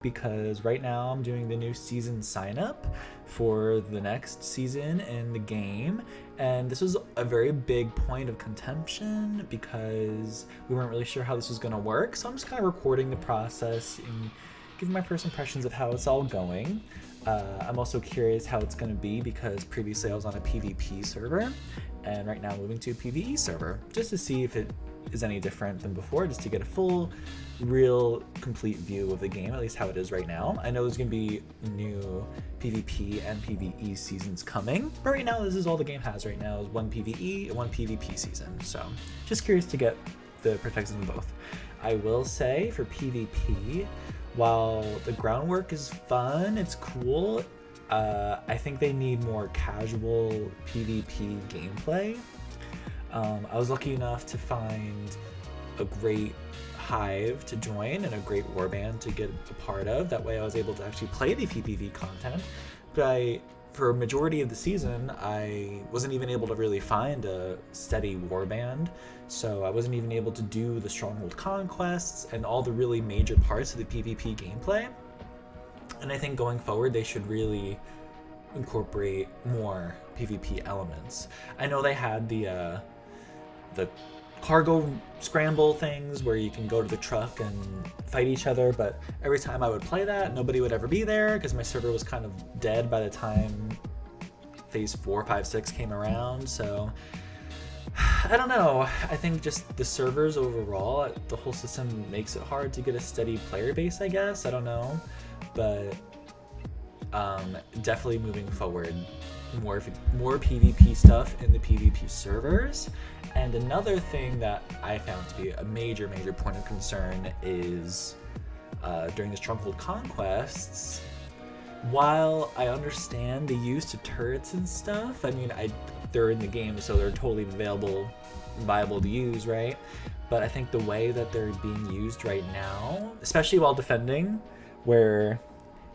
because right now I'm doing the new season sign up for the next season in the game, and this was a very big point of contention because we weren't really sure how this was going to work. So I'm just kind of recording the process and giving my first impressions of how it's all going. I'm also curious how it's going to be because previously I was on a PvP server, and right now I'm moving to a PvE server just to see if it is any different than before, just to get a full, real, complete view of the game, at least how it is right now. I know there's going to be new PvP and PvE seasons coming, but right now this is all the game has right now, is one PvE and one PvP season. So just curious to get the perspectives of both. I will say for PvP, while the groundwork is fun, it's cool, I think they need more casual PvP gameplay. I was lucky enough to find a great hive to join and a great warband to get a part of. That way I was able to actually play the PvP content. But for a majority of the season, I wasn't even able to really find a steady warband. So I wasn't even able to do the stronghold conquests and all the really major parts of the PvP gameplay. And I think going forward, they should really incorporate more PvP elements. I know they had the cargo scramble things where you can go to the truck and fight each other, but every time I would play that, nobody would ever be there because my server was kind of dead by the time phase 4, 5, 6 came around. So I don't know. I think just the servers overall, the whole system makes it hard to get a steady player base, I guess. I don't know. But definitely moving forward, more PvP stuff in the PvP servers. And another thing that I found to be a major point of concern is during the stronghold conquests, while I understand the use of turrets and stuff, I mean, they're in the game, so they're totally viable to use, right? But I think the way that they're being used right now, especially while defending, where,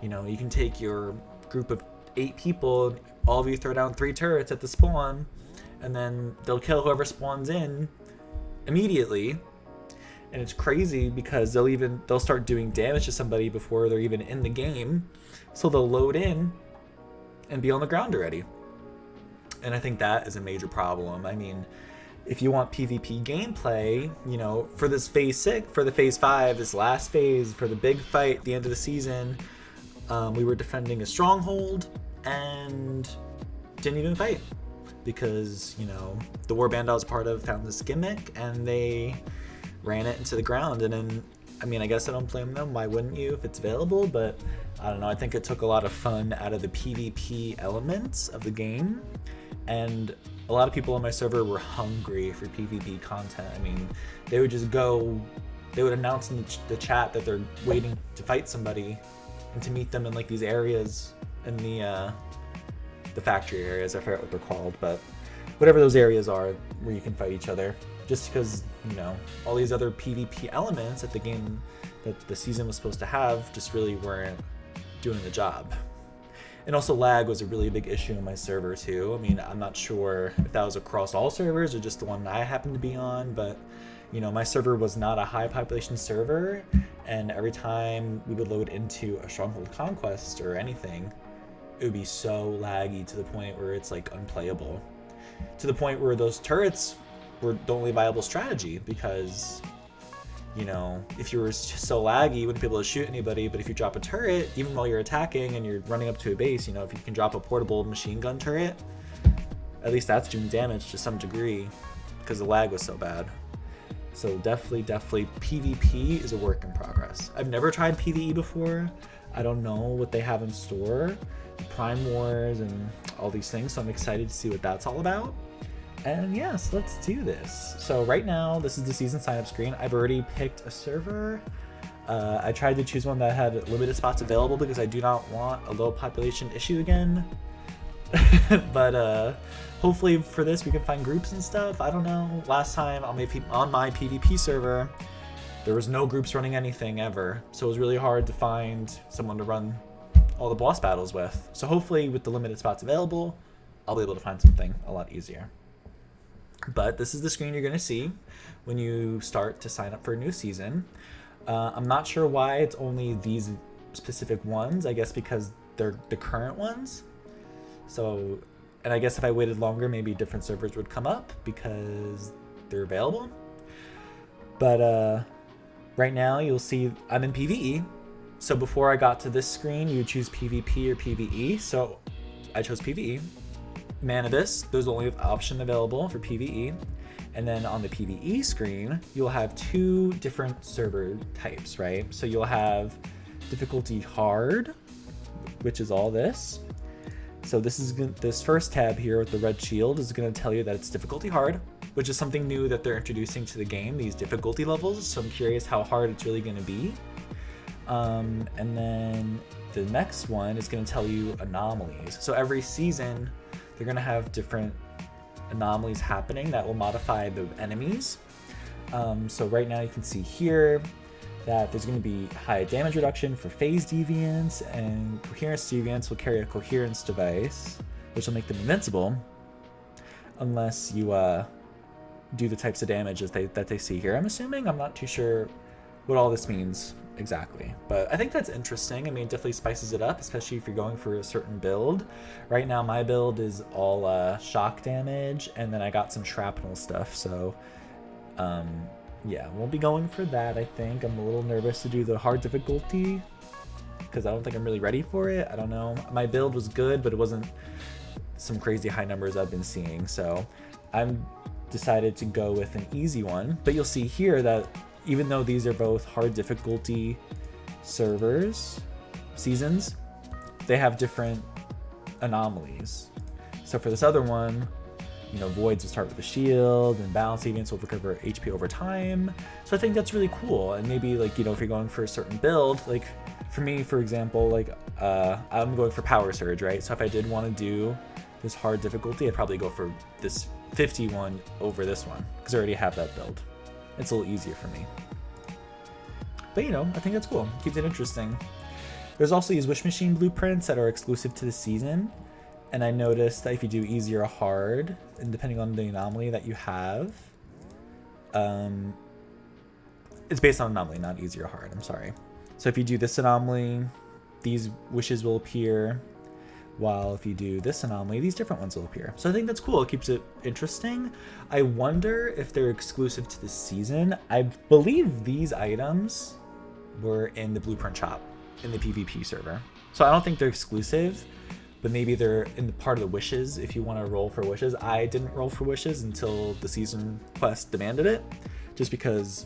you know, you can take your group of 8 people, all of you throw down 3 turrets at the spawn, and then they'll kill whoever spawns in immediately. And it's crazy because they'll start doing damage to somebody before they're even in the game. So they'll load in and be on the ground already. And I think that is a major problem. I mean, if you want PvP gameplay, you know, for this phase 6, for the phase 5, this last phase, for the big fight at the end of the season, we were defending a stronghold and didn't even fight because, you know, the warband I was part of found this gimmick and they ran it into the ground. And then, I mean, I guess I don't blame them. Why wouldn't you if it's available? But I don't know. I think it took a lot of fun out of the PvP elements of the game. And a lot of people on my server were hungry for PvP content. I mean, they would announce in the chat that they're waiting to fight somebody and to meet them in like these areas in the factory areas. I forget what they're called, but whatever those areas are where you can fight each other. Just because, you know, all these other PvP elements that the game, that the season was supposed to have, just really weren't doing the job. And also lag was a really big issue in my server too. I mean, I'm not sure if that was across all servers or just the one I happened to be on, but you know, my server was not a high population server, and every time we would load into a stronghold conquest or anything, it would be so laggy to the point where it's like unplayable. To the point where those turrets were the only viable strategy because, you know, if you were just so laggy, you wouldn't be able to shoot anybody. But if you drop a turret, even while you're attacking and you're running up to a base, you know, if you can drop a portable machine gun turret, at least that's doing damage to some degree because the lag was so bad. So definitely PvP is a work in progress. I've never tried PvE before. I don't know what they have in store, Prime Wars and all these things. So I'm excited to see what that's all about. And yes, let's do this. So right now, this is the season sign-up screen. I've already picked a server. I tried to choose one that had limited spots available because I do not want a low population issue again. But hopefully for this we can find groups and stuff. I don't know. Last time on my PvP server, there was no groups running anything ever. So it was really hard to find someone to run all the boss battles with. So hopefully with the limited spots available, I'll be able to find something a lot easier. But this is the screen you're going to see when you start to sign up for a new season. I'm not sure why it's only these specific ones, I guess because they're the current ones. So, and I guess if I waited longer, maybe different servers would come up because they're available. But right now you'll see I'm in PvE. So before I got to this screen, you would choose PvP or PvE. So I chose PvE. Man Abyss, there's the only option available for PvE. And then on the PvE screen, you'll have two different server types, right? So you'll have difficulty hard, which is all this. So this first tab here with the red shield is going to tell you that it's difficulty hard, which is something new that they're introducing to the game, these difficulty levels. So I'm curious how hard it's really going to be. And then the next one is going to tell you anomalies. So every season, they're going to have different anomalies happening that will modify the enemies. So right now you can see here that there's going to be high damage reduction for phase deviants, and coherence deviants will carry a coherence device, which will make them invincible unless you do the types of damages that they see here. I'm assuming. I'm not too sure what all this means exactly, but I think that's interesting. I mean, it definitely spices it up, especially if you're going for a certain build. Right now my build is all shock damage, and then I got some shrapnel stuff, so yeah, won't be going for that. I think I'm a little nervous to do the hard difficulty because I don't think I'm really ready for it. I don't know. My build was good, but it wasn't some crazy high numbers I've been seeing, so I'm decided to go with an easy one. But you'll see here that even though these are both hard difficulty seasons, they have different anomalies. So for this other one, you know, voids will start with a shield, and balance deviants will recover HP over time. So I think that's really cool. And maybe, like, you know, if you're going for a certain build, like for me, for example, like I'm going for power surge, right? So if I did want to do this hard difficulty, I'd probably go for this 51 over this one because I already have that build. It's a little easier for me. But you know, I think that's cool. Keeps it interesting. There's also these wish machine blueprints that are exclusive to the season. And I noticed that if you do easy or hard, and depending on the anomaly that you have, it's based on anomaly, not easy or hard, I'm sorry. So if you do this anomaly, these wishes will appear, while if you do this anomaly, these different ones will appear. So I think that's cool. It keeps it interesting. I wonder if they're exclusive to the season. I believe these items were in the blueprint shop in the PvP server. So I don't think they're exclusive, but maybe they're in the part of the wishes if you want to roll for wishes. I didn't roll for wishes until the season quest demanded it, just because,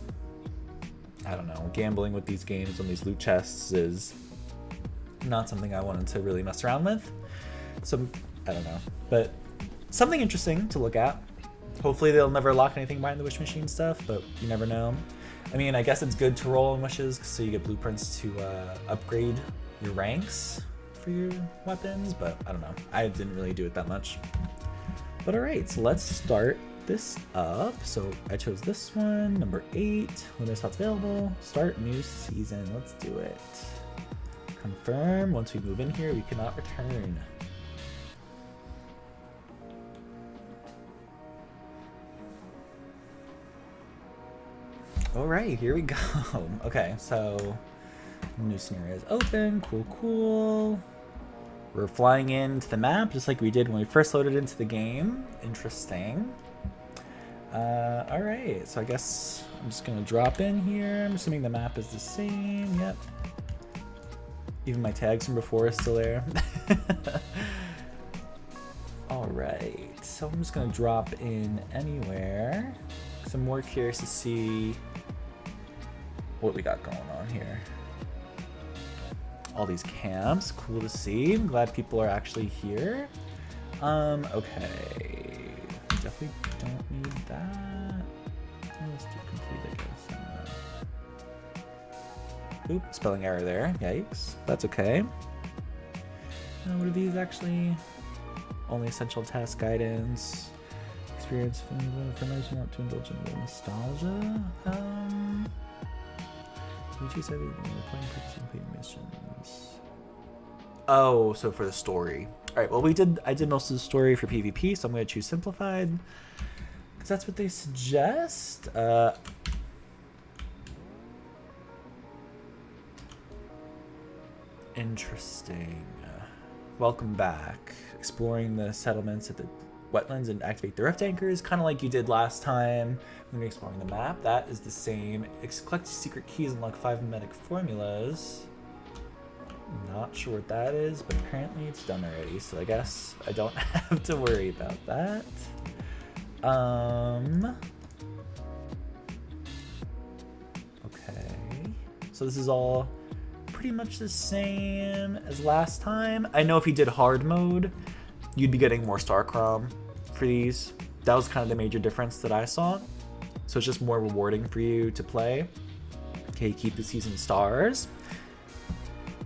I don't know, gambling with these games on these loot chests is not something I wanted to really mess around with. So I don't know, but something interesting to look at. Hopefully they'll never lock anything behind the wish machine stuff, but you never know. I mean, I guess it's good to roll in wishes so you get blueprints to upgrade your ranks for your weapons, but I don't know. I didn't really do it that much. But all right, so let's start this up. So I chose this one, number 8. Limited slots available. Start new season. Let's do it. Confirm. Once we move in here, we cannot return. All right, here we go. Okay, so new scenario is open. Cool. We're flying into the map just like we did when we first loaded into the game. Interesting. All right, so I guess I'm just gonna drop in here. I'm assuming the map is the same. Yep. Even my tags from before are still there. All right, so I'm just gonna drop in anywhere because I'm more curious to see what we got going on here. All these camps, cool to see. I'm glad people are actually here. Okay, definitely don't need that. Let's do complete, I guess. Oop, spelling error there. Yikes. That's okay. What are these actually? Only essential task guidance. Experience information not to indulge in nostalgia. You choose everything. Playing participate missions. Oh, so for the story. All right. Well, I did most of the story for PvP, so I'm going to choose simplified because that's what they suggest. Interesting. Welcome back. Exploring the settlements at the wetlands and activate the rift anchors, kind of like you did last time when you're exploring the map. That is the same. Collect secret keys and unlock 5 medic formulas. Not sure what that is, but apparently it's done already, so I guess I don't have to worry about that. Okay. So this is all pretty much the same as last time. I know if you did hard mode, you'd be getting more star crom for these. That was kind of the major difference that I saw. So it's just more rewarding for you to play. Okay, keep the season stars.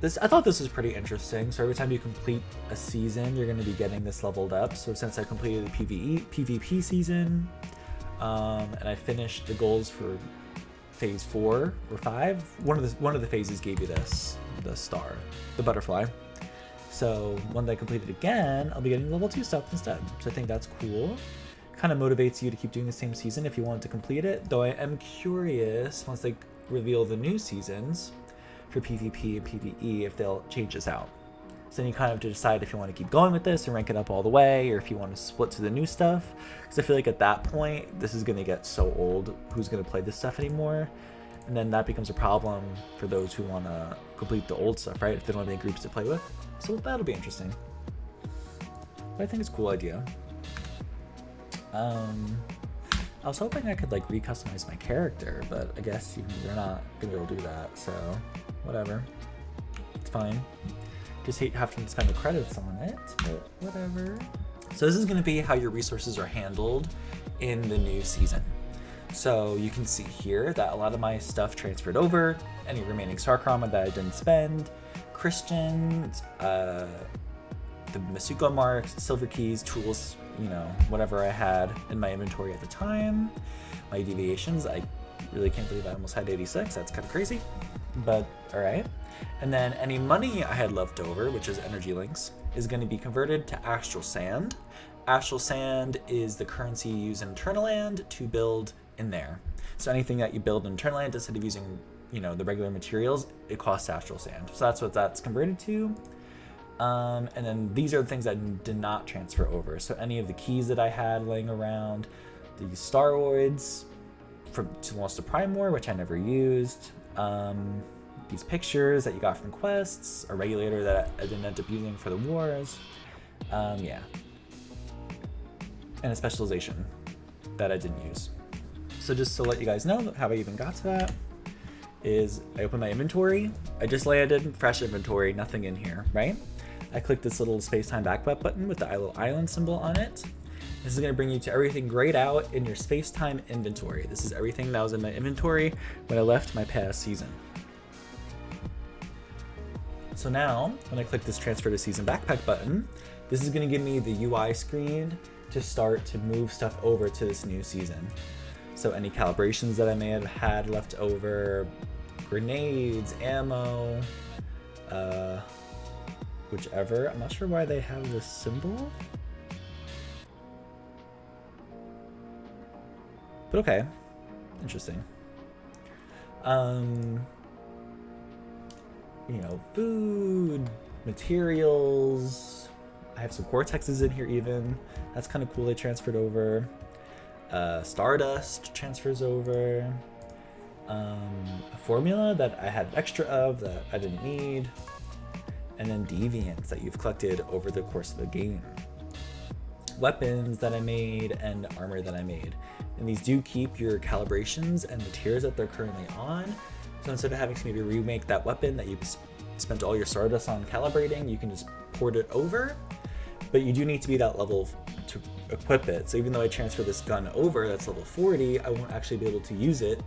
I thought this was pretty interesting. So every time you complete a season, you're going to be getting this leveled up. So since I completed the PvP season, and I finished the goals for phase 4 or 5, one of the phases gave you this, the star, the butterfly. So when I complete it again, I'll be getting level 2 stuff instead. So I think that's cool. Kind of motivates you to keep doing the same season if you want to complete it. Though I am curious, once they reveal the new seasons for PvP and PvE, if they'll change this out. So then you kind of have to decide if you want to keep going with this and rank it up all the way, or if you want to split to the new stuff. Because I feel like at that point, this is going to get so old, who's going to play this stuff anymore? And then that becomes a problem for those who want to complete the old stuff, right? If they don't have any groups to play with. So that'll be interesting. But I think it's a cool idea. I was hoping I could like recustomize my character, but I guess you're not gonna be able to do that, so whatever. It's fine. Just hate having to spend the credits on it, but whatever. So this is gonna be how your resources are handled in the new season. So you can see here that a lot of my stuff transferred over, any remaining star chroma that I didn't spend, Christians, the Masuko marks, silver keys, tools, you know, whatever I had in my inventory at the time. My deviations, I really can't believe I almost had 86. That's kind of crazy, but all right. And then any money I had left over, which is energy links, is going to be converted to astral sand. Astral sand is the currency you use in Eternalland to build in there. So anything that you build in Eternalland, instead of using, you know, the regular materials, it costs astral sand. So that's what that's converted to. And then these are the things that did not transfer over. So any of the keys that I had laying around, these staroids to Lost to Primor, which I never used, these pictures that you got from quests, a regulator that I didn't end up using for the wars, yeah, and a specialization that I didn't use. So just to let you guys know how I even got to that is I opened my inventory. I just landed, fresh inventory, nothing in here, right? I click this little space-time backpack button with the little island symbol on it. This is going to bring you to everything grayed out in your space-time inventory. This is everything that was in my inventory when I left my past season. So now, when I click this transfer to season backpack button, this is going to give me the UI screen to start to move stuff over to this new season. So any calibrations that I may have had left over, grenades, ammo, whichever. I'm not sure why they have this symbol. But okay, interesting. You know, food, materials. I have some Cortexes in here even. That's kind of cool, they transferred over. Stardust transfers over. A formula that I had extra of that I didn't need. And then deviants that you've collected over the course of the game. Weapons that I made and armor that I made. And these do keep your calibrations and the tiers that they're currently on. So instead of having to maybe remake that weapon that you spent all your Stardust on calibrating, you can just port it over. But you do need to be that level to equip it. So even though I transfer this gun over that's level 40, I won't actually be able to use it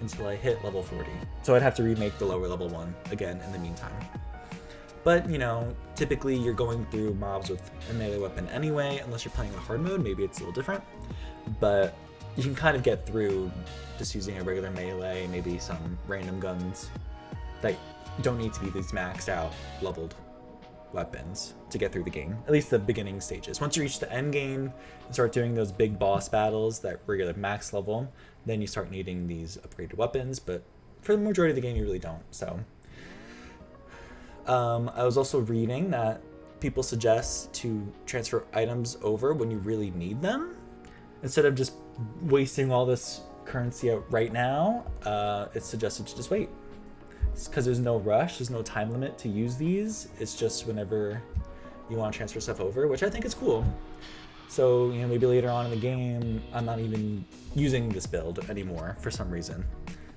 until I hit level 40. So I'd have to remake the lower level one again in the meantime. But, you know, typically you're going through mobs with a melee weapon anyway, unless you're playing a hard mode, maybe it's a little different. But you can kind of get through just using a regular melee, maybe some random guns that don't need to be these maxed out, leveled weapons to get through the game, at least the beginning stages. Once you reach the end game and start doing those big boss battles that regular max level, then you start needing these upgraded weapons, but for the majority of the game you really don't. So I was also reading that people suggest to transfer items over when you really need them instead of just wasting all this currency out right now. It's suggested to just wait because there's no rush, there's no time limit to use these. It's just whenever you want to transfer stuff over, which I think is cool. So, you know, maybe later on in the game, I'm not even using this build anymore for some reason.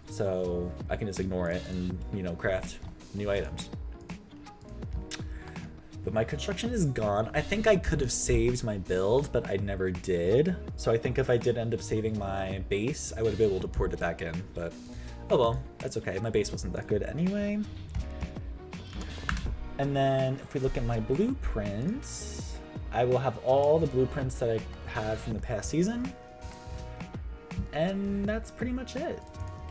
So I can just ignore it and, you know, craft new items. But my construction is gone. I think I could have saved my build, but I never did. So I think if I did end up saving my base, I would have been able to port it back in. But, oh well, that's okay. My base wasn't that good anyway. And then if we look at my blueprints, I will have all the blueprints that I had from the past season. And that's pretty much it.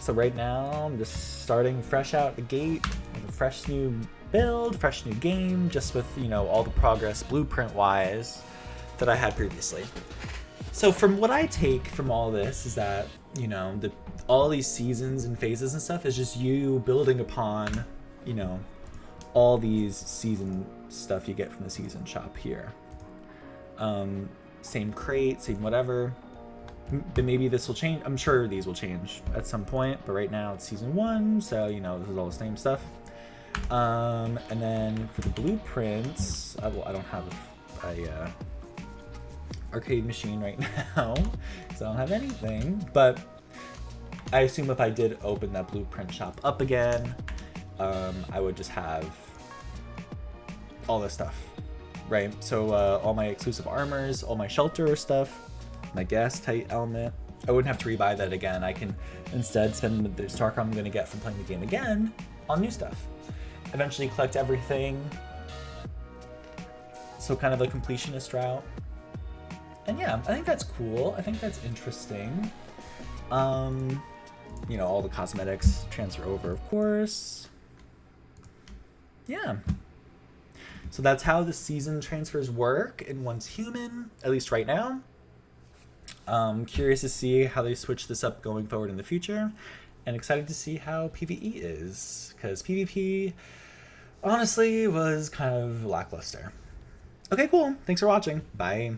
So right now, I'm just starting fresh out the gate with a fresh new build, fresh new game, just with, you know, all the progress blueprint-wise that I had previously. So from what I take from all this is that, you know, all these seasons and phases and stuff is just you building upon, you know, all these season stuff you get from the season shop here. Same crate, same whatever. But maybe this will change. I'm sure these will change at some point, but right now it's season 1, so you know this is all the same stuff. And then for the blueprints, I don't have a arcade machine right now, so I don't have anything. But I assume if I did open that blueprint shop up again, I would just have all this stuff, right? So all my exclusive armors, all my shelter stuff, my gas tight element, I wouldn't have to rebuy that again. I can instead spend the StarCom I'm going to get from playing the game again on new stuff. Eventually collect everything. So kind of a completionist route. And yeah, I think that's cool. I think that's interesting. You know, all the cosmetics transfer over, of course. Yeah. So that's how the season transfers work in Once Human, at least right now. Curious to see how they switch this up going forward in the future, and excited to see how PvE is, because PvP honestly was kind of lackluster. Okay, cool. Thanks for watching. Bye.